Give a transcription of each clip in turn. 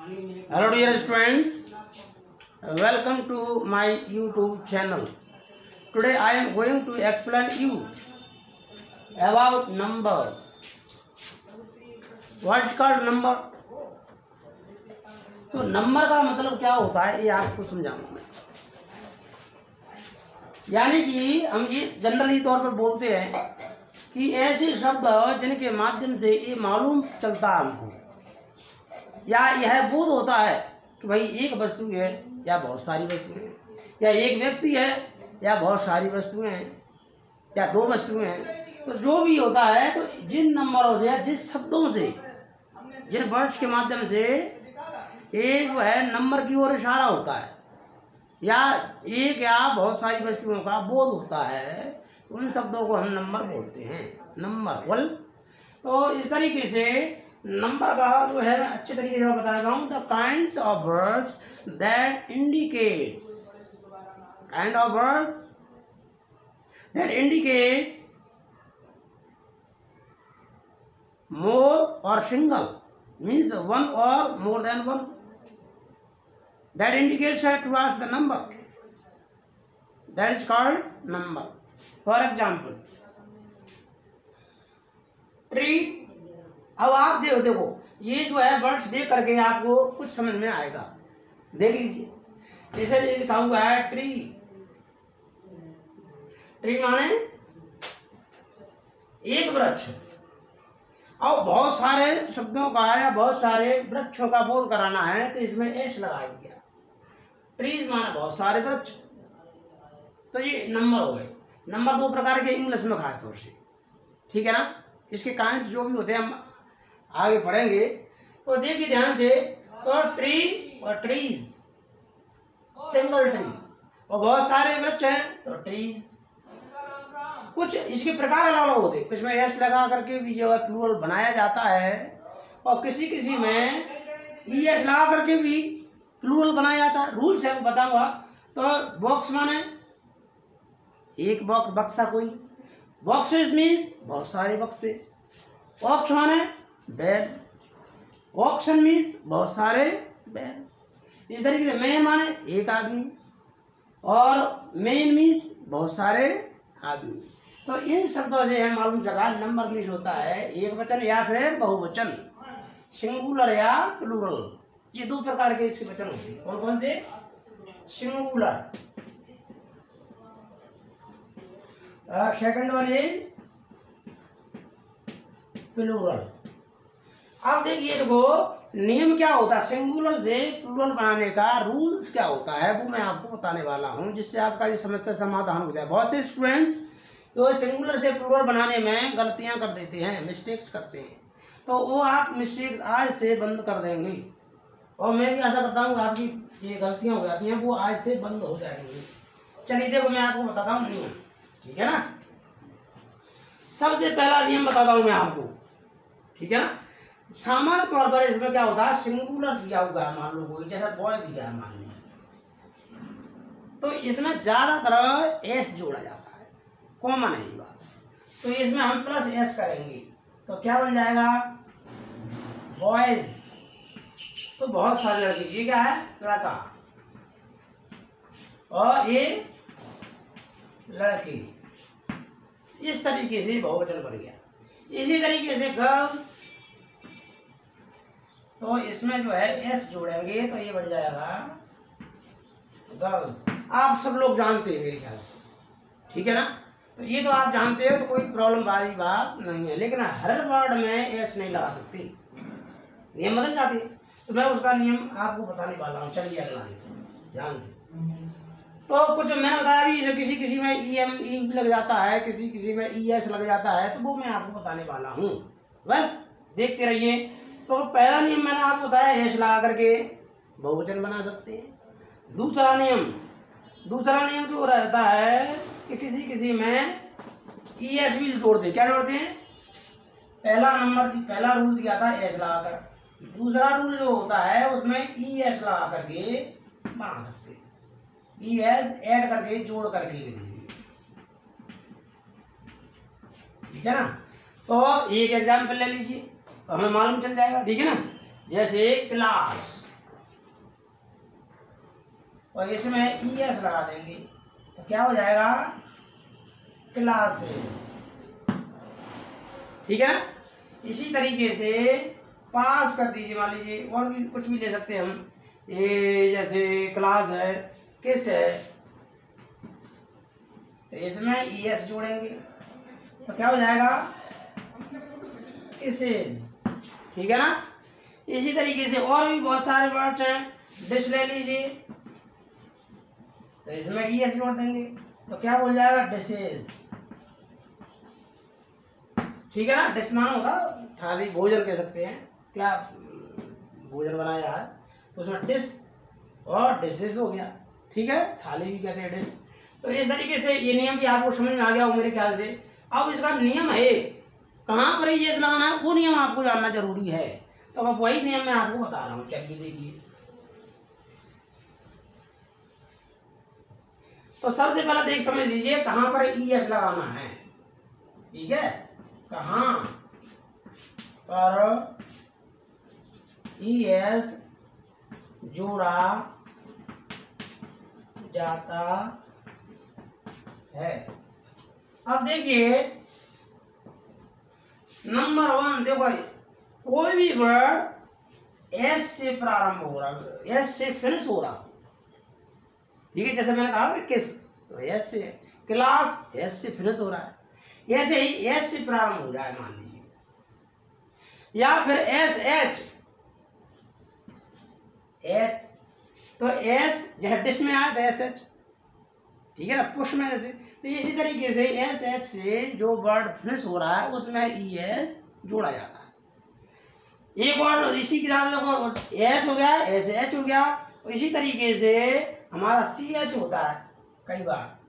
Hello dear students, welcome to my YouTube channel. Today I am going to explain you about number. What is called number? तो number का मतलब क्या होता है ये आपको समझाऊंगा मैं। यानी कि हम ये जनरली तौर पर बोलते हैं कि ऐसे शब्द जिनके माध्यम से ये मालूम चलता है हमको या यह बोध होता है कि भाई एक वस्तु है या बहुत सारी वस्तुएं हैं, या एक व्यक्ति है या बहुत सारी वस्तुएं हैं या दो वस्तुएं हैं। तो जो भी होता है तो जिन नंबरों से या जिस शब्दों से जिन वर्ड्स के माध्यम से एक है नंबर की ओर इशारा होता है या एक या बहुत सारी वस्तुओं का बोध होता है, उन शब्दों को हम नंबर बोलते हैं। नंबर बोल तो इस तरीके से नंबर का जो है मैं अच्छे तरीके से बता रहा हूँ। The kinds of words that indicates more और सिंगल मीन्स वन और more than one, that indicates towards the number, that is called number. For example, tree. अब आप देखो ये जो है वर्ड्स देख करके आपको कुछ समझ में आएगा। देख लीजिए, जैसे लिखा हुआ है ट्री। ट्री माने एक वृक्ष। और बहुत सारे शब्दों का या बहुत सारे वृक्षों का बोध कराना है तो इसमें एस लगा दिया। ट्रीज माने बहुत सारे वृक्ष। तो ये नंबर हो गए। नंबर दो प्रकार के इंग्लिश में खास तौर से, ठीक है ना। इसके काइंड्स जो भी होते हैं हम आगे पढ़ेंगे। तो देखिए ध्यान से, तो ट्री और ट्रीज, सिंगल ट्री, और बहुत सारे वृक्ष हैं तो ट्रीज। कुछ इसके प्रकार अलग अलग होते हैं। कुछ में एस लगा करके भी जो है प्लूरल बनाया जाता है और किसी में ई एस लगा करके भी प्लूरल बनाया जाता है। रूल्स है वो बताऊंगा। तो बॉक्स माने एक बॉक्स, बक्सा कोई। बॉक्सेस मीन्स बहुत सारे बक्से। ऑक्स माने बैल। ऑक्शन मीन्स बहुत सारे बैल। इस तरीके से मैन माने एक आदमी और मेन मीन्स बहुत सारे आदमी। तो इन शब्दों से हमें मालूम चला नंबर मीन्स होता है एक वचन या फिर बहुवचन, सिंगुलर या प्लूरल। ये दो प्रकार के इसके वचन होते हैं। कौन कौन से? Singular, second one is plural. अब देखिए देखो नियम क्या होता है सिंगुलर से प्लूरल बनाने का, रूल्स क्या होता है वो मैं आपको बताने वाला हूं, जिससे आपका ये समस्या समाधान हो जाए। बहुत से स्टूडेंट्स तो सिंगुलर से प्लूरल बनाने में गलतियां कर देते हैं, मिस्टेक्स करते हैं। तो वो आप मिस्टेक्स आज से बंद कर देंगे और मैं भी आशा करता हूँ आपकी ये गलतियां हो जाती हैं वो आज से बंद हो जाएंगी। चलिए देखो मैं आपको बताता हूँ नियम, ठीक है ना। सबसे पहला नियम बताता हूँ मैं आपको, ठीक है ना। सामान्य तौर पर इसमें क्या होता है, सिंगुलर दिया हुआ है, मान लो कोई जैसा बॉय दिया है मान लो, तो इसमें ज्यादातर एस जोड़ा जाता है, कॉमन है ये बात। तो इसमें हम प्लस एस करेंगे तो क्या बन जाएगा, बॉयज। तो बहुत सारे लड़के, ये क्या है, लड़का, और ये लड़की। इस तरीके से बहुवचन बन गया। इसी तरीके से गर्ल्स, तो इसमें जो है एस जोड़ेंगे तो ये बन जाएगा गर्ल्स। आप सब लोग जानते हैं मेरे ख्याल से, ठीक है ना। तो ये तो आप जानते हो तो कोई प्रॉब्लम वाली बात नहीं है, लेकिन हर वर्ड में एस नहीं लगा सकते, नियम बदल जाते हैं। तो मैं उसका नियम आपको बताने वाला हूँ। चलिए अगला ध्यान से। तो कुछ मैंने बताया भी, किसी में ई एम ई भी लग जाता है, किसी में ई एस लग जाता है, तो वो मैं आपको बताने वाला हूँ। वेल देखते रहिए। तो पहला नियम मैंने आपको बताया एस लगा करके बहुवचन बना सकते हैं। दूसरा नियम जो रहता है कि किसी में ई एस भी जोड़ते। क्या जोड़ते हैं? पहला रूल दिया था एस लगाकर। दूसरा रूल जो होता है उसमें ई एस लगा करके बना सकते हैं। ई एस ऐड करके जोड़ करके लिख दीजिए, ठीक है ना। तो एक एग्जाम्पल ले लीजिए तो हमें मालूम चल जाएगा, ठीक है ना। जैसे क्लास, और इसमें ES लगा देंगे तो क्या हो जाएगा, क्लासेस। ठीक है, इसी तरीके से पास कर दीजिए। मान लीजिए और भी कुछ भी ले सकते हैं हम, ये जैसे क्लास है, किस है, तो इसमें ES जोड़ेंगे तो क्या हो जाएगा, किसेस। ठीक है ना। इसी तरीके से और भी बहुत सारे वर्ड्स हैं। डिश ले लीजिए तो इसमें ES जोड़ देंगे तो क्या बोल जाएगा, डिशेस। ठीक है ना। डिश माना होगा थाली, भोजन कह सकते हैं, क्या भोजन बनाया है तो उसमें डिश और डिशेस हो गया। ठीक है, थाली भी कहते हैं डिश। तो इस तरीके से ये नियम भी आपको समझ में आ गया हो मेरे ख्याल से। अब इसका नियम है कहाँ पर ये लगाना है, वो नियम आपको जानना जरूरी है। तो अब वही नियम मैं आपको बता रहा हूँ, चलिए देखिए। तो सबसे पहले देख समझ लीजिए कहाँ पर ES लगाना है। ठीक है, कहाँ पर ES जोड़ा जाता है। अब देखिए नंबर 1, देखो भाई, कोई भी वर्ड S से प्रारंभ हो रहा, S से फिनिश हो रहा। ठीक है, जैसे मैंने कहा किस, तो S से, क्लास S से फिनिश हो रहा है, ऐसे ही S से प्रारंभ हो जाए मान लीजिए, या फिर SH, S तो S जैसे डिश में आया था SH। ठीक है ना, पुश में जैसे, तो इसी तरीके से SH से जो वर्ड फिनिश हो रहा है उसमें ES जोड़ा जाता है। एक वर्ड इसी के साथ S हो गया, SH हो गया, और इसी तरीके से हमारा CH होता है कई बार,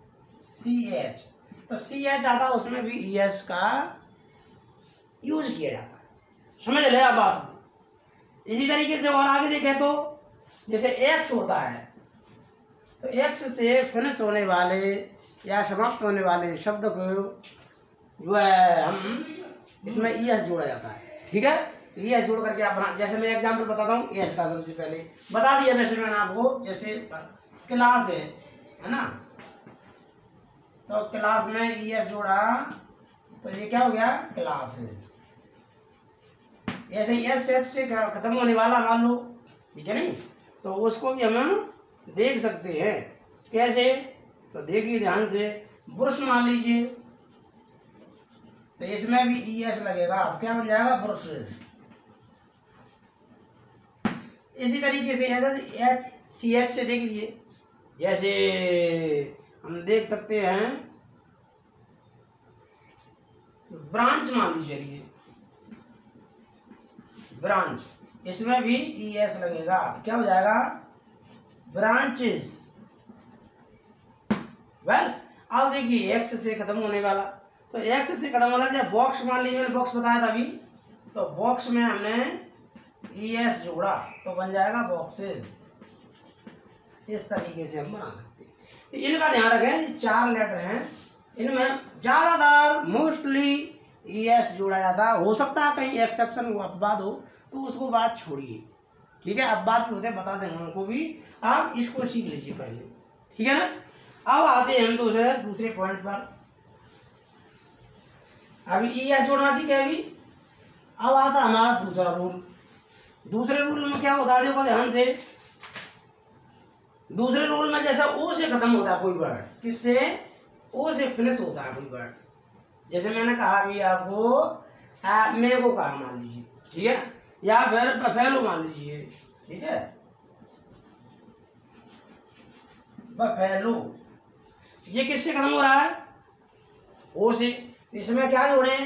CH, तो CH आता है, उसमें भी ES का यूज किया जाता है। समझ ले आप बात। इसी तरीके से और आगे देखें तो जैसे X होता है, तो X से फिनिश होने वाले या समाप्त होने वाले शब्द को जो है हम इसमें ES जोड़ा जाता है। ठीक है, ES जोड़ करके आप बना, जैसे मैं एग्जाम्पल बताता हूँ ES का। सबसे पहले बता दिया वैसे मैंने आपको, जैसे क्लास है ना, तो क्लास में ES जोड़ा तो ये क्या हो गया, क्लासेस। ऐसे SH से खत्म होने वाला मान लो, ठीक है नहीं, तो उसको भी हम देख सकते हैं। कैसे, तो देखिए ध्यान से, ब्रश मान लीजिए तो इसमें भी ES लगेगा, अब क्या बन जाएगा, ब्रश। इसी तरीके से CH से देख लीजिए, जैसे हम देख सकते हैं ब्रांच मान लीजिए, चलिए ब्रांच, इसमें भी ES लगेगा, क्या हो जाएगा, ब्रांचेस। वेल, अब देखिए X से खत्म होने वाला, तो X से खत्म वाला जब बॉक्स मान लीजिए, मैंने बॉक्स बताया था अभी, तो बॉक्स में हमने ES जोड़ा तो बन जाएगा बॉक्सेस। इस तरीके से हम बना सकते हैं। तो इनका ध्यान रखें, 4 लेटर हैं, इनमें ज्यादातर मोस्टली ES जोड़ा जाता है। हो सकता है कहीं एक्सेप्शन अपवाद हो तो उसको बात छोड़िए। ठीक है, अब बात होते हैं, बता देंगे उनको भी, आप इसको सीख लीजिए पहले। ठीक है ना। अब आते हैं हम दूसरे पॉइंट पर। अभी ES जोड़ना सीखे अभी, अब आता हमारा दूसरा रूल। दूसरे रूल में क्या होता है, देखो ध्यान से, दूसरे रूल में जैसा O से खत्म होता है कोई वर्ड, किससे, O से फिनिश होता है कोई वर्ड, जैसे मैंने कहा अभी आपको मैंगो कहा मान लीजिए, ठीक है, या फिर बफेलो मान लीजिए, ठीक है, बफेलो, ये किससे खत्म हो रहा है, O से। इसमें क्या जोड़े,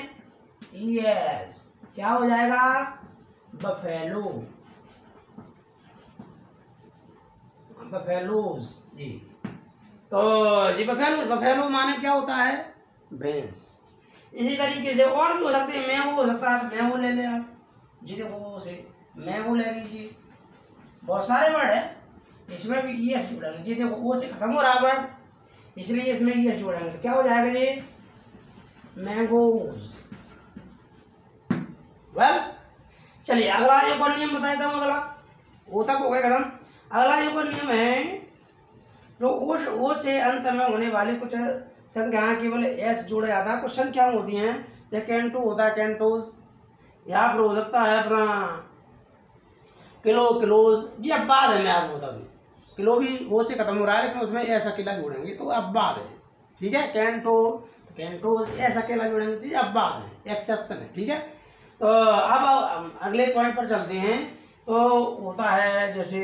ES, क्या हो जाएगा, बफेलो, बफेलोज जी। तो जी बफेलो माने क्या होता है, भैंस। इसी तरीके से और भी हो सकते हैं, मैंगो हो सकता है, मैंगो ले लें आप जी, देखो से मैंगो ले लीजिए, बहुत सारे वर्ड है, इसमें भी ES जोड़ेंगे जी, देखो O से खत्म हो रहा है वर्ड, इसलिए इसमें ES जोड़ेंगे तो क्या हो जाएगा ये, मैंगोज। वेल, चलिए अगला एक और नियम बताया था, अगला वो तक हो गया खत्म। अगला एक और नियम है, जो ओ से अंत में होने वाले कुछ संख्याएं केवल एस जोड़ा जाता है। कुछ संख्याएं होती हैं, जैसे कैंटो होता है, कैंटोस, यहाँ पर हो सकता है अपना किलो, किलोज। जी अब बाद है, मैं आपको बता दूँ, किलो भी वो से खत्म हो रहा है, लेकिन उसमें एस अकेला जोड़ेंगे तो अब बाद है, ठीक है। कैंटो, कैंटोस एस अकेला जोड़ेंगे तो अब बाद है, एक्सेप्शन है, ठीक है। तो अब अगले पॉइंट पर चलते हैं। तो होता है जैसे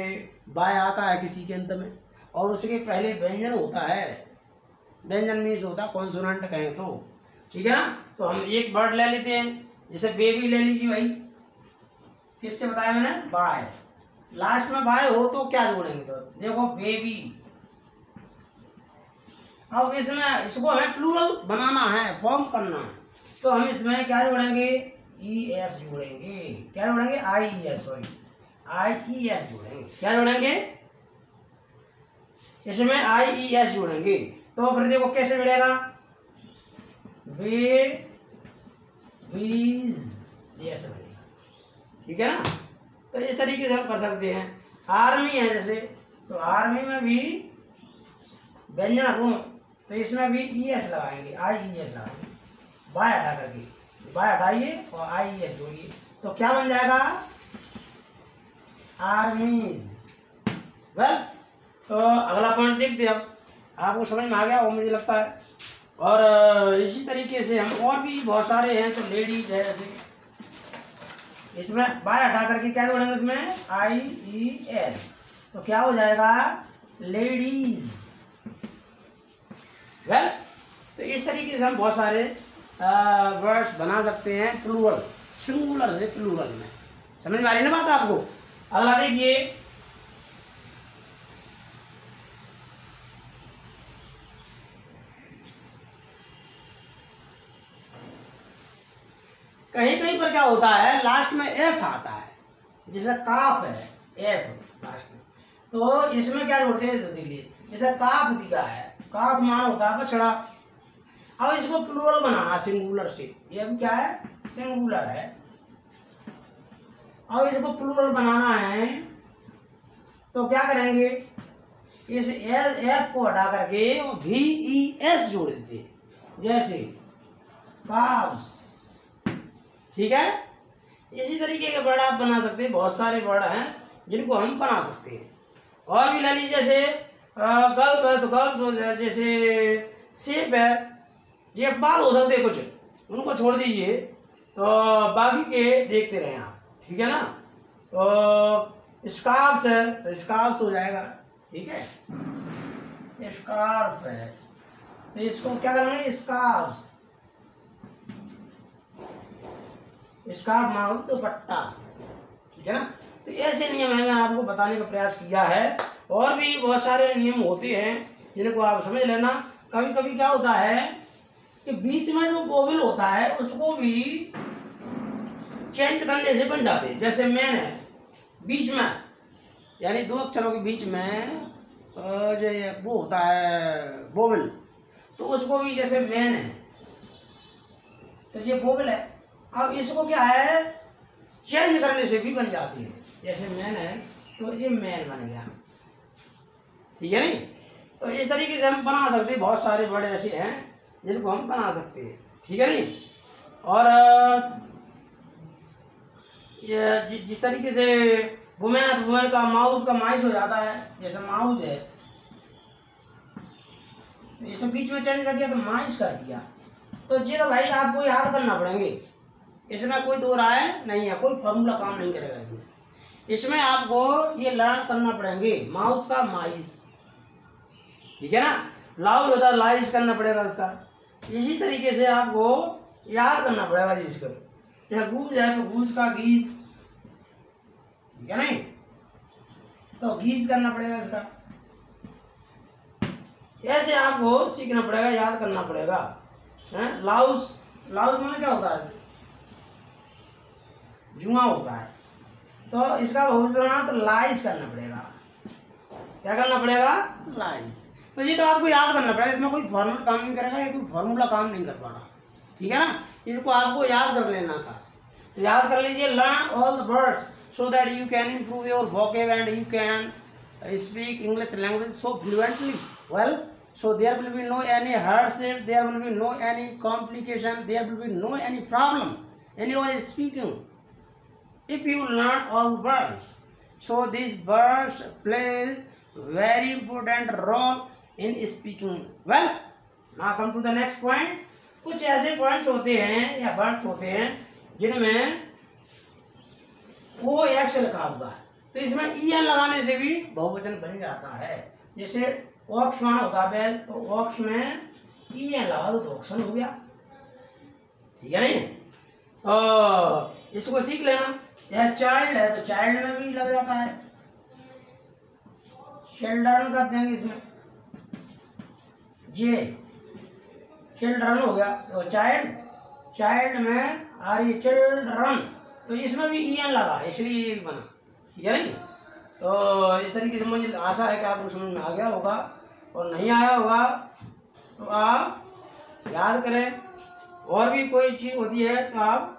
बाय आता है किसी के अंत में, और उसके पहले व्यंजन होता है। व्यंजन मीन्स होता है कॉन्सोनेंट कहें तो, ठीक है ना। तो हम एक वर्ड ले लेते हैं, जैसे बेबी ले लीजिए भाई, किससे बताया मैंने, बाय। लास्ट में बाय हो तो क्या जोड़ेंगे, तो देखो बेबी। अब इसमें इसको हमें प्लूरल बनाना है, फॉर्म करना है, तो हम इसमें क्या जोड़ेंगे, ई एस जोड़ेंगे। क्या जोड़ेंगे, I E S, sorry I E S जोड़ेंगे। क्या जोड़ेंगे, इसमें आई ई एस जोड़ेंगे। तो फिर देखो कैसे मिलेगा, वे बीज ऐसे बनेगा, ठीक है ना। तो इस तरीके से हम कर सकते हैं। आर्मी है जैसे, तो आर्मी में भी व्यंजन रूम, तो इसमें भी ई एस लगाएंगे, आई ई एस लगाएंगे, बाय हटा करके, बाय हटाइए और आई ई एस जोड़िए, तो क्या बन जाएगा, आर्मीज। वेल, तो अगला पॉइंट देखते हैं, अब आपको समझ में आ गया वो मुझे लगता है। और इसी तरीके से हम और भी बहुत सारे हैं, तो लेडीज है जैसे, इसमें बाय हटा करके क्या जोड़ेंगे, इसमें आई ई एस, तो क्या हो जाएगा, लेडीज। वेल, तो इस तरीके से हम बहुत सारे वर्ड्स बना सकते हैं प्लूरल, सिंगुलर से प्लूरल में। समझ में आ रही है ना बात आपको। अगला देखिए, कहीं कहीं पर क्या होता है, लास्ट में एफ आता है, जैसे काफ है, एफ लास्ट में, तो इसमें क्या जोड़ते हैं, देखिए जैसे काफ दिखा है, काफ मान होता है बछड़ा। अब इसको प्लूरल बनाना सिंगुलर से, ये भी क्या है, सिंगुलर है। अब इसको प्लूरल बनाना है, तो क्या करेंगे, इस एफ को हटा करके वी ई एस जोड़ देते हैं, जैसे काव्स, ठीक है। इसी तरीके के वर्ड आप बना सकते हैं, बहुत सारे वर्ड हैं जिनको हम बना सकते हैं। और भी ले लीजिए, जैसे गल्प है तो गल्प, जैसे सेब है, ये बाल हो सकते कुछ, उनको छोड़ दीजिए, तो बाकी के देखते रहें आप, ठीक है ना। तो स्कार्फ है तो स्कार्फ हो जाएगा, ठीक है, स्कार्फ है तो इसको क्या करेंगे, स्कार्फ, स्कार्फ मानो दुपट्टा, ठीक है ना। तो ऐसे नियम है, मैंने आपको बताने का प्रयास किया है। और भी बहुत सारे नियम होते हैं जिनको आप समझ लेना। कभी कभी क्या होता है कि बीच में जो वोवेल होता है उसको भी चेंज करने से बन जाते हैं। जैसे मैन है, बीच में यानी दो अक्षरों के बीच में जो वो होता है वोवेल, तो उसको भी जैसे मैन है तो ये वोवेल है, अब इसको क्या है चेंज करने से भी बन जाती है। जैसे मैन है तो ये मैन बन गया, ठीक है नहीं। तो इस तरीके से हम बना सकते हैं, बहुत सारे वर्ड ऐसे हैं जिनको हम बना सकते हैं, ठीक है नहीं। और ये जिस तरीके से वुमेन, वुमेन का माउस का माइस हो जाता है, जैसे माउस है इसे बीच में चेंज कर दिया तो माइस कर दिया। तो ये तो भाई आपको याद करना पड़ेंगे, इसमें कोई दो राय नहीं है, कोई फॉर्मूला काम नहीं करेगा इसमें। इसमें आपको ये लर्न करना पड़ेंगे, माउस का माइस, ठीक है ना। लाउड होता है लाइस करना पड़ेगा उसका। इसी तरीके से आपको याद करना पड़ेगा जिसको, जैसे गूज है तो गूज का गीज, ठीक है नहीं, तो गीज करना पड़ेगा इसका। ऐसे आपको सीखना पड़ेगा, याद करना पड़ेगा। लाउस, लाउस में क्या होता है, जुआ होता है, तो इसका भविष्य तो लाइस करना पड़ेगा। क्या करना पड़ेगा, लाइस। तो ये तो आपको याद करना पड़ेगा, इसमें कोई फॉर्मूला काम नहीं करेगा, ये कोई फॉर्मूला काम नहीं कर पाना, ठीक है ना। इसको आपको याद कर लेना था, तो याद कर लीजिए। Learn all the words so that you can improve your vocab and you can speak English language so fluently? Well, so there will be no any hardship, there will be no any complication, there will be no any problem in your speaking. If you learn all words, so these words play very important role in speaking. Well, now come to the next point. कुछ ऐसे points होते हैं या words होते हैं जिनमें ओ x लिखा हुआ है, तो इसमें en लगाने से भी बहुवचन बन जाता है। जैसे ऑक्स माना होता है, तो ऑक्स में en लगा दो तो ऑक्सन हो गया, ठीक है नहीं? इसको सीख लेना। यह चाइल्ड है तो चाइल्ड में भी लग जाता है, चिल्ड्रन कर देंगे इसमें, जे चिल्ड्रन हो गया, तो चाइल्ड, चाइल्ड में आ रही चिल्ड्रन, तो इसमें भी en लगा, इसलिए ये बना, ठीक है नहीं? तो इस तरीके से मुझे आशा है कि आपको समझ में आ गया होगा, और नहीं आया होगा तो आप याद करें, और भी कोई चीज होती है तो आप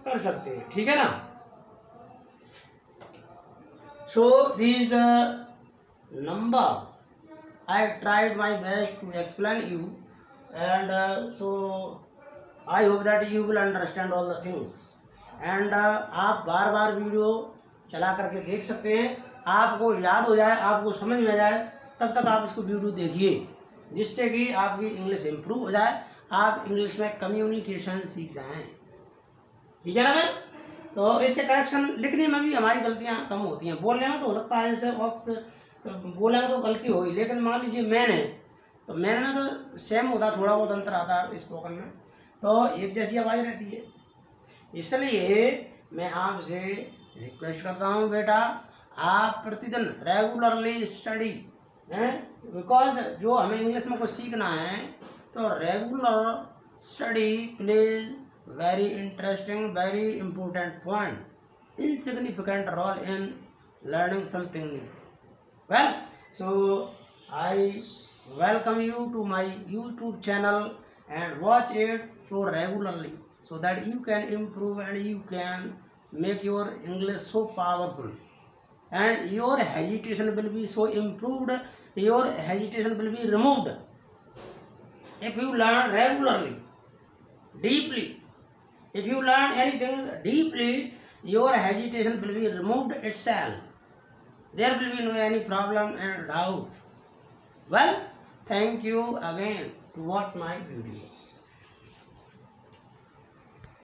कर सकते हैं, ठीक है ना? सो these numbers I tried my best to explain you, and so I hope that you will understand all the things, and आप बार बार वीडियो चला करके देख सकते हैं, आपको याद हो जाए, आपको समझ में आ जाए, तब तक आप इसको वीडियो देखिए, जिससे कि आपकी इंग्लिश इम्प्रूव हो जाए, आप इंग्लिश में कम्युनिकेशन सीख जाएं, ठीक है ना भाई? तो इससे करेक्शन लिखने में भी हमारी गलतियां कम होती हैं, बोलने में तो हो सकता है जैसे ऑक्स बोलेंगे तो गलती होगी, लेकिन मान लीजिए मैन है तो मैन में तो सेम होता, थोड़ा बहुत अंतर आता है स्पोकन में, तो एक जैसी आवाज़ रहती है। इसलिए मैं आपसे रिक्वेस्ट करता हूँ बेटा, आप प्रतिदिन रेगुलरली स्टडी हैं, बिकॉज जो हमें इंग्लिश में कुछ सीखना है तो regular study please very interesting, very important point, insignificant role in learning something new. Well, so I welcome you to my YouTube channel and watch it so regularly, so that you can improve and you can make your English so powerful, and your hesitation will be so improved, your hesitation will be removed if you learn regularly, deeply. If you learn anything deeply, your hesitation will be removed itself. There will be no any problem and doubt. Well, thank you again to watch my video.